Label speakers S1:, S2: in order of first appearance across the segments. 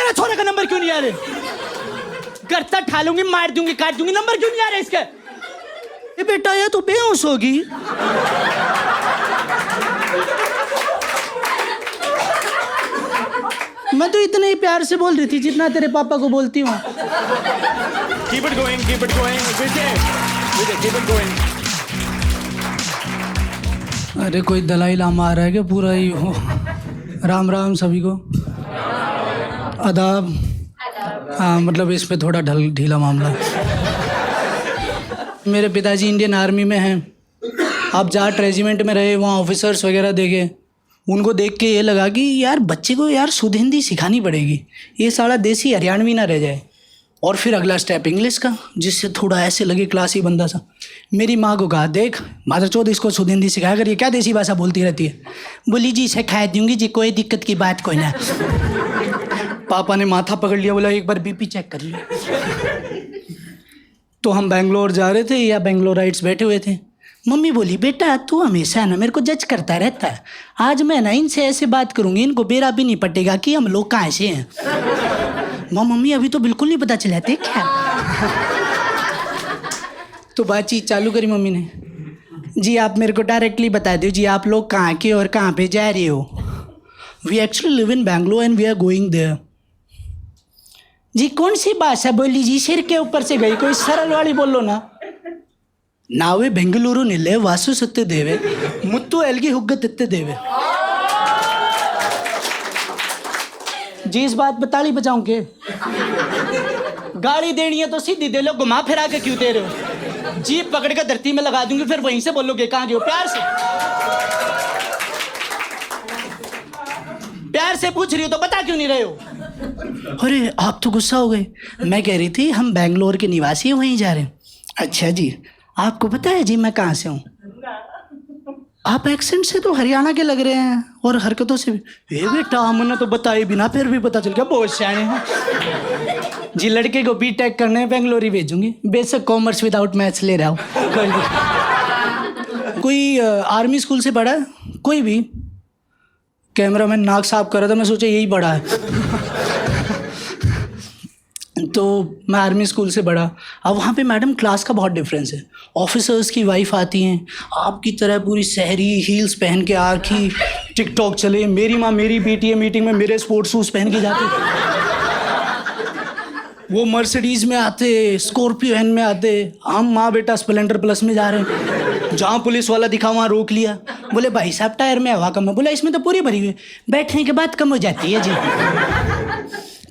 S1: तुम्हारे छोरे का नंबर क्यों नहीं आ रहे? गर्ता ठा लूंगी, मार दूंगी, काट दूंगी, नंबर क्यों नहीं आ रहे इसके? ये बेटा ये तो बेहोश होगी। मैं तो इतने ही प्यार से बोल रही थी जितना तेरे पापा को बोलती हूँ।
S2: Keep it going, keep it going. Vijay, keep it going.
S1: अरे कोई दलाई लामा आ रहा है क्या? पूरा ही हो। राम राम सभी को। आदाब। हाँ मतलब इस पे थोड़ा ढीला मामला। मेरे पिताजी इंडियन आर्मी में हैं। आप जाट रेजिमेंट में रहे, वहाँ ऑफिसर्स वगैरह देखे, उनको देख के ये लगा कि यार बच्चे को यार शुद्ध हिंदी सिखानी पड़ेगी, ये साला देसी हरियाणवी ना रह जाए। और फिर अगला स्टेप इंग्लिश का, जिससे थोड़ा ऐसे लगे क्लासी बंदा सा। मेरी माँ को कहा, देख मादरचोद इसको शुद्ध हिंदी सिखाया कर, ये क्या देसी भाषा बोलती रहती है। बोली जी सिखा दूंगी जी, कोई दिक्कत की बात कोई ना। पापा ने माथा पकड़ लिया, बोला एक बार बीपी चेक कर लिया। तो हम बेंगलोर जा रहे थे, या बेंगलोराइट्स बैठे हुए थे। मम्मी बोली बेटा तू हमेशा ना मेरे को जज करता रहता है, आज मैं ना इनसे ऐसे बात करूंगी इनको बेरा भी नहीं पटेगा कि हम लोग कहाँ से हैं। मम्मी अभी तो बिल्कुल नहीं पता चला थे क्या। तो बातचीत चालू करी मम्मी ने। जी आप मेरे को डायरेक्टली बता दो जी, आप लोग कहाँ के और कहाँ पे जा रहे हो? We actually live in Bangalore and we are going there. जी कौन सी भाषा बोली जी? सिर के ऊपर से गई, कोई सरल वाली बोलो ना। नावे बेंगलुरु निले वासु सत्य देवे मुत्तु एलगी हुग्ग तित्ते देवे। जी इस बात पे ताली बजाऊं के? गाड़ी देनी है तो सीधी दे लो, घुमा फिरा के क्यों दे रहे हो? जीप पकड़ के धरती में लगा दूंगी, फिर वहीं से बोलोगे कहाँ गए हो। प्यार से पूछ रही हो तो बता क्यों नहीं रहे हो? अरे आप तो गुस्सा हो गए। मैं कह रही थी हम बेंगलोर के निवासी वहीं जा रहे हैं। अच्छा जी आपको पता है जी मैं कहाँ से हूँ? आप एक्सेंट से तो हरियाणा के लग रहे हैं और हरकतों से भी। ए बेटा हमने तो बताए बिना फिर भी पता चल गया, बहुत सियाने हैं जी। लड़के को बीटेक करने बेंगलोर ही भेजूंगी, बेसिक कॉमर्स विदाउट मैथ्स ले रहा हूँ। कोई आर्मी स्कूल से पढ़ा है? कोई भी? कैमरामैन नाक साफ कर रहा था, मैं सोचा यही पढ़ा है। तो मैं आर्मी स्कूल से पढ़ा। अब वहाँ पे मैडम क्लास का बहुत डिफरेंस है। ऑफिसर्स की वाइफ आती हैं आपकी तरह पूरी शहरी हील्स पहन के आखी टिकटॉक चले। मेरी माँ मेरी बीटीए मीटिंग में मेरे स्पोर्ट्स शूज़ पहन के जाती। वो मर्सिडीज़ में आते, स्कॉर्पियो एन में आते, हम माँ बेटा स्प्लेंडर प्लस में जा रहे हैं। जहाँ पुलिस वाला दिखा वहाँ रोक लिया, बोले भाई साहब टायर में हवा कम है। बोला इसमें तो पूरी भरी हुई है, बैठने के बाद कम हो जाती है जी।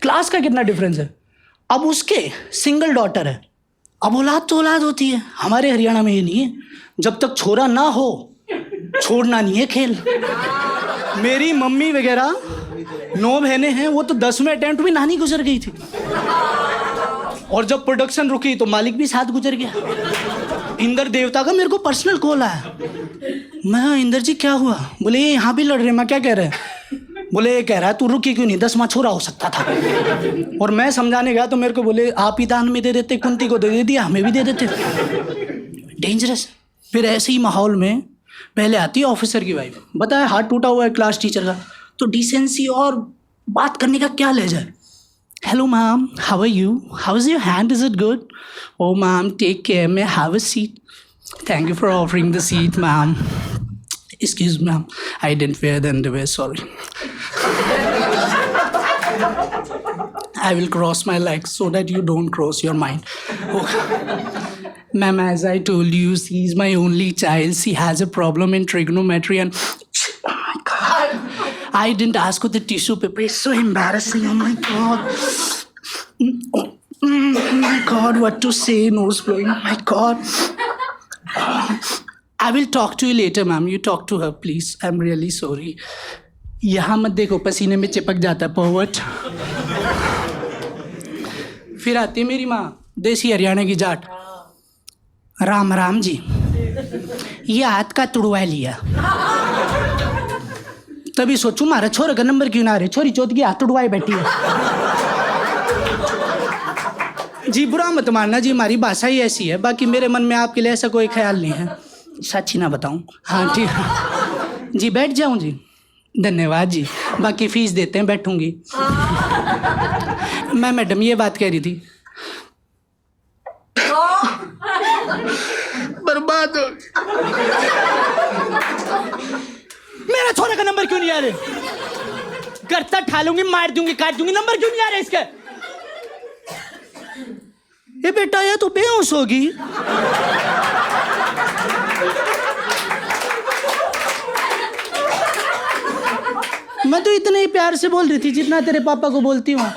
S1: क्लास का कितना डिफरेंस है। अब उसके सिंगल डॉटर है, अब औलाद तो औलाद होती है। हमारे हरियाणा में ये नहीं है, जब तक छोरा ना हो छोड़ना नहीं है खेल। मेरी मम्मी वगैरह 9 बहनें हैं, वो तो 10वें अटेम्प्ट में नानी गुजर गई थी। और जब प्रोडक्शन रुकी तो मालिक भी साथ गुजर गया। इंद्र देवता का मेरे को पर्सनल कॉल आया। मैं इंद्र जी क्या हुआ? बोले ये यहाँ भी लड़ रहे। मैं क्या कह रहे हैं? बोले ये कह रहा है तू रुकी क्यों नहीं, 10वां छोरा हो सकता था। और मैं समझाने गया तो मेरे को बोले आप ही दान में दे देते, कुंती को दे दिया, हमें भी दे देते। डेंजरस। फिर ऐसे ही माहौल में पहले आती है ऑफिसर की वाइफ, बताया हाथ टूटा हुआ है क्लास टीचर का, तो डिसेंसी और बात करने का क्या लहजा है। Hello ma'am, how are you, how is your hand, is it good? Oh ma'am take care, may have a seat, thank you for offering the seat ma'am. Excuse ma'am, I didn't wear the underwear, sorry. I will cross my legs so that you don't cross your mind. Okay. Ma'am, as I told you, she is my only child. She has a problem in trigonometry and... Oh my God. I didn't ask for the tissue paper. It's so embarrassing. Oh my God. Oh my God, what to say? Nose blowing. Oh my God. I will talk to you later, ma'am. You talk to her, please. I'm really sorry. यहाँ मत देखो, पसीने में चिपक जाता है पोवट। फिर आती है मेरी माँ, देसी हरियाणा की जाट। राम राम जी, ये हाथ का तुड़वा लिया। तभी सोचू मारा छोरे का नंबर क्यों ना रहे, छोरी चौथ की हाथ तुड़वाए बैठी है। जी बुरा मत मानना जी, हमारी भाषा ही ऐसी है, बाकी मेरे मन में आपके लिए ऐसा कोई ख्याल नहीं है। सच ही ना बताऊं? हाँ ठीक जी, बैठ जाऊं जी? धन्यवाद जी, बाकी फीस देते हैं, बैठूंगी। मैं मैडम ये बात कह रही थी, बर्बाद हो मेरा छोरा का नंबर क्यों नहीं आ रहे? करता ठालूंगी, मार दूंगी, काट दूंगी, नंबर क्यों नहीं आ रहे इसके? ये बेटा ये तो बेहोश होगी। मैं तो इतने ही प्यार से बोल रही थी जितना तेरे पापा को बोलती हूँ।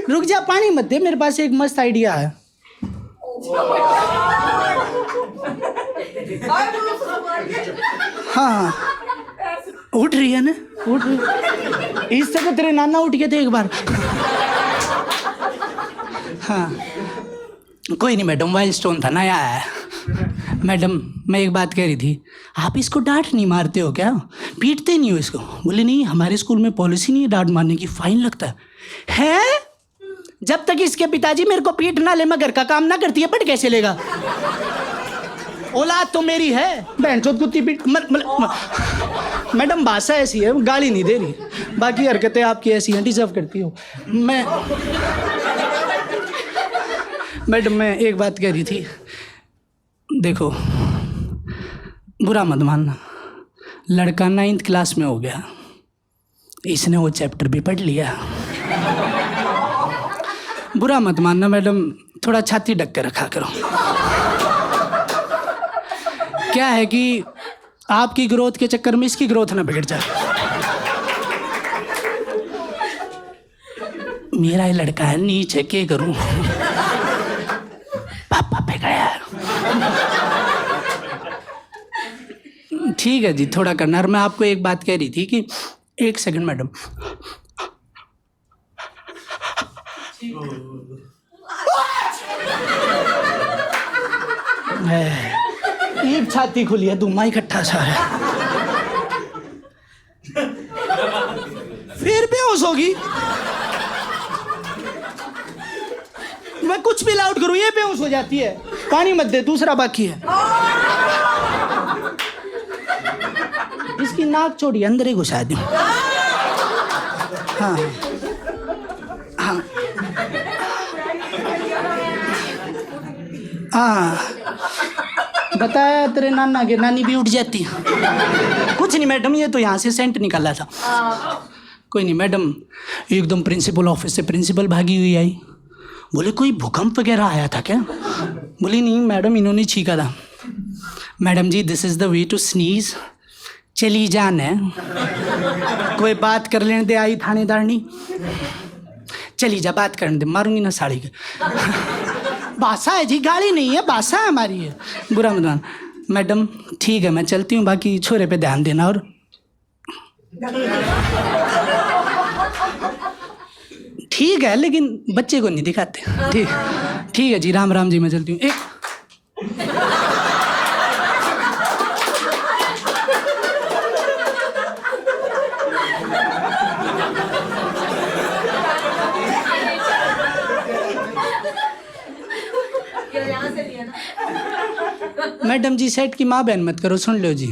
S1: रुक जा, पानी मत दे, मेरे पास एक मस्त आइडिया है। हाँ उठ रही है ना, उठ रही। इससे तो तेरे नाना उठ गए थे एक बार। हाँ कोई नहीं मैडम, वाइल्ड स्टोन था, नया है। मैडम मैं एक बात कह रही थी, आप इसको डांट नहीं मारते हो क्या? पीटते नहीं हो इसको? बोले नहीं, हमारे स्कूल में पॉलिसी नहीं है डांट मारने की, फाइन लगता है। जब तक इसके पिताजी मेरे को पीट ना ले, मैं घर का काम ना करती है, पट कैसे लेगा? औलाद तो मेरी है, बहनचोद कुत्ती पीट। मैडम भाषा ऐसी है, गाली नहीं दे रही, बाकी हरकतें आपकी ऐसी हैं, डिजर्व करती हो। मैडम मैं एक बात कह रही थी, देखो बुरा मत मानना, लड़का 9th क्लास में हो गया, इसने वो चैप्टर भी पढ़ लिया। बुरा मत मानना मैडम, थोड़ा छाती ढक के रखा करो। क्या है कि आपकी ग्रोथ के चक्कर में इसकी ग्रोथ ना बिगड़ जाए। मेरा ये लड़का है, नीचे के करूं, पापा पे गया। ठीक है जी, थोड़ा करना। और मैं आपको एक बात कह रही थी कि एक सेकंड मैडम, एक छाती खुली है, धुआं इकट्ठा सा है, फिर बेहोश होगी। मैं कुछ भी लाउड करूं ये बेहोश हो जाती है। पानी मत दे, दूसरा बाकी है। इसकी नाक छोड़ी, अंदर ही घुसा दूं। हाँ हाँ हाँ, बताया तेरे नाना के, नानी भी उठ जाती। कुछ नहीं मैडम, ये तो यहाँ से सेंट निकाला था। कोई नहीं मैडम, एकदम प्रिंसिपल ऑफिस से प्रिंसिपल भागी हुई आई। बोले कोई भूकंप वगैरह आया था क्या? बोली नहीं मैडम, इन्होंने छींका था। Madam ji this is the way to sneeze, चली जान है, कोई बात कर लेने दे, आई थानेदारनी, चली जा, बात करने दे, मारूंगी ना साड़ी के। भाषा है जी, गाड़ी नहीं है, भाषा हमारी है, बुरा मत मान। मैडम ठीक है मैं चलती हूँ, बाकी छोरे पे ध्यान देना। और ठीक है लेकिन बच्चे को नहीं दिखाते। ठीक है जी, राम राम जी, मैं चलती हूँ। मैडम जी सेठ की माँ बहन मत करो, सुन लो जी।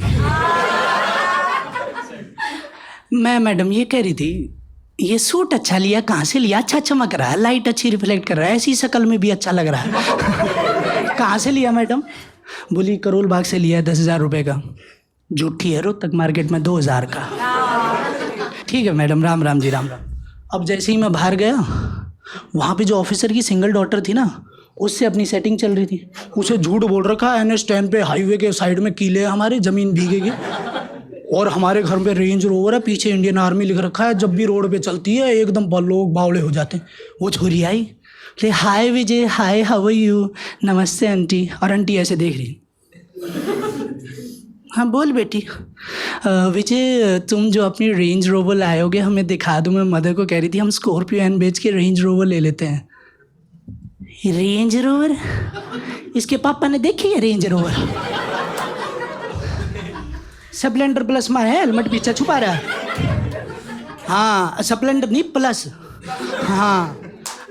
S1: मैं मैडम ये कह रही थी, ये सूट अच्छा लिया, कहाँ से लिया? अच्छा चमक रहा है, लाइट अच्छी रिफ्लेक्ट कर रहा है, ऐसी शक्ल में भी अच्छा लग रहा है। कहाँ से लिया मैडम? बोली करोल बाग से लिया है, 10,000 रुपये का। झूठी है, रोहतक मार्केट में 2,000 का। ठीक है मैडम, राम राम जी, राम राम। अब जैसे ही मैं बाहर गया, वहाँ पे जो ऑफिसर की सिंगल डॉटर थी ना, उससे अपनी सेटिंग चल रही थी। उसे झूठ बोल रखा, NH10 पे हाईवे के साइड में किले हैं हमारे, ज़मीन भीगेगी, और हमारे घर पे रेंज रोवर है, पीछे इंडियन आर्मी लिख रखा है। जब भी रोड पे चलती है एकदम लोग बावड़े हो जाते हैं। वो छोरी आई, ले हाय विजय, हाय हाउ आर यू, नमस्ते आंटी। और आंटी ऐसे देख रही, हाँ बोल बेटी। विजय तुम जो अपनी रेंज रोवर लाओगे हमें दिखा दो। मैं मदर को कह रही थी हम स्कॉर्पियो एन बेच के रेंज रोवर ले लेते हैं। Range rover? इसके पापा ने देखी है रेंज रोवर? स्प्लेंडर प्लस में है, हेलमेट पीछे छुपा रहा है। हाँ स्प्लेंडर नहीं प्लस। हाँ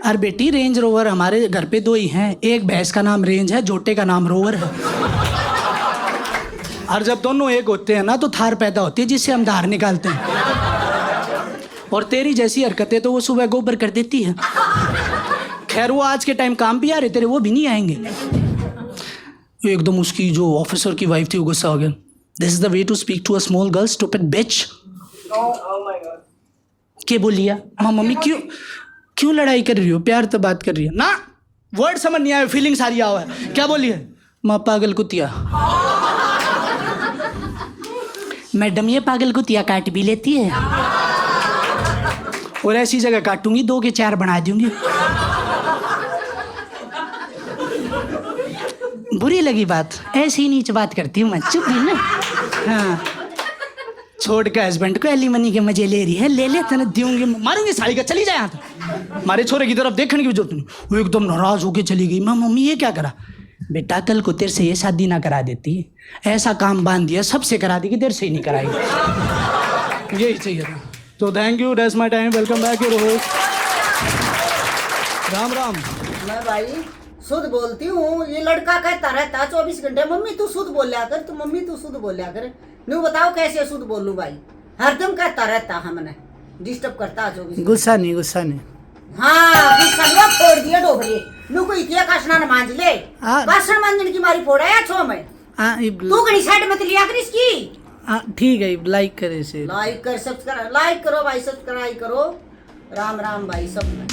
S1: अरे बेटी रेंज रोवर हमारे घर पे 2 ही हैं, एक भैंस का नाम रेंज है, जोटे का नाम रोवर है। और जब दोनों एक होते हैं ना तो थार पैदा होती है जिससे हम धार निकालते हैं। और तेरी जैसी हरकतें तो वो सुबह गोबर कर देती है। खैर वो आज के टाइम काम भी आ रहे तेरे, वो भी नहीं आएंगे। एकदम उसकी जो ऑफिसर की वाइफ थी वो गुस्सा हो गया। This is the way to speak to a small girl, stupid bitch. क्या बोलिया? माँ मम्मी क्यों लड़ाई कर रही हो? प्यार तो बात कर रही है ना। वर्ड समझ नहीं आया, फीलिंग सारी आवा है। क्या बोली है? माँ पागल कुतिया। मैडम ये पागल कुतिया काट भी लेती है, और ऐसी जगह काटूंगी 2 के 4 बना दूंगी। बुरी लगी बात, ऐसी नीच बात करती हूँ मैं, चुप भी ना। हाँ छोड़ के हस्बैंड को एलिमनी के मजे ले रही है, ले ले तने दूंगी, मारूंगी साड़ी का, चली जाए यहाँ तक। मारे छोरे की तरफ देखने की भी जरूरत नहीं। वो एकदम नाराज होके चली गई। माँ मम्मी ये क्या करा? बेटा कल को तेरे से ये शादी ना करा देती, ऐसा काम बांध दिया, सबसे करा दी कि तेरे से ही नहीं कराई। यही चाहिए था। तो thank you, that's my time, welcome back Rohit. Ram Ram.
S3: मैं भाई शुद्ध बोलती हूँ। ये लड़का कहता रहता 24 घंटे मम्मी तू शुद्ध बोलिया कर, तू मम्मी तू शुद्ध बोलिया कर। नू बताओ कैसे शुद्ध बोलूं भाई? हरदम कहता रहता हमने, डिस्टर्ब करता 24।
S1: गुस्सा नहीं।
S3: हाँ गुस्सा फोड़ दिया डोबरे। नू कोई किया काशना मांझ ले, काशना मांझने की मारी फोड़ा है छो में। तू कहीं साइड मत लिया कर इसकी।
S1: ठीक है, लाइक करे से।
S3: लाइक कर, सब्सक्राइब, लाइक करो भाई, सब्सक्राइब करो। राम राम भाई सब।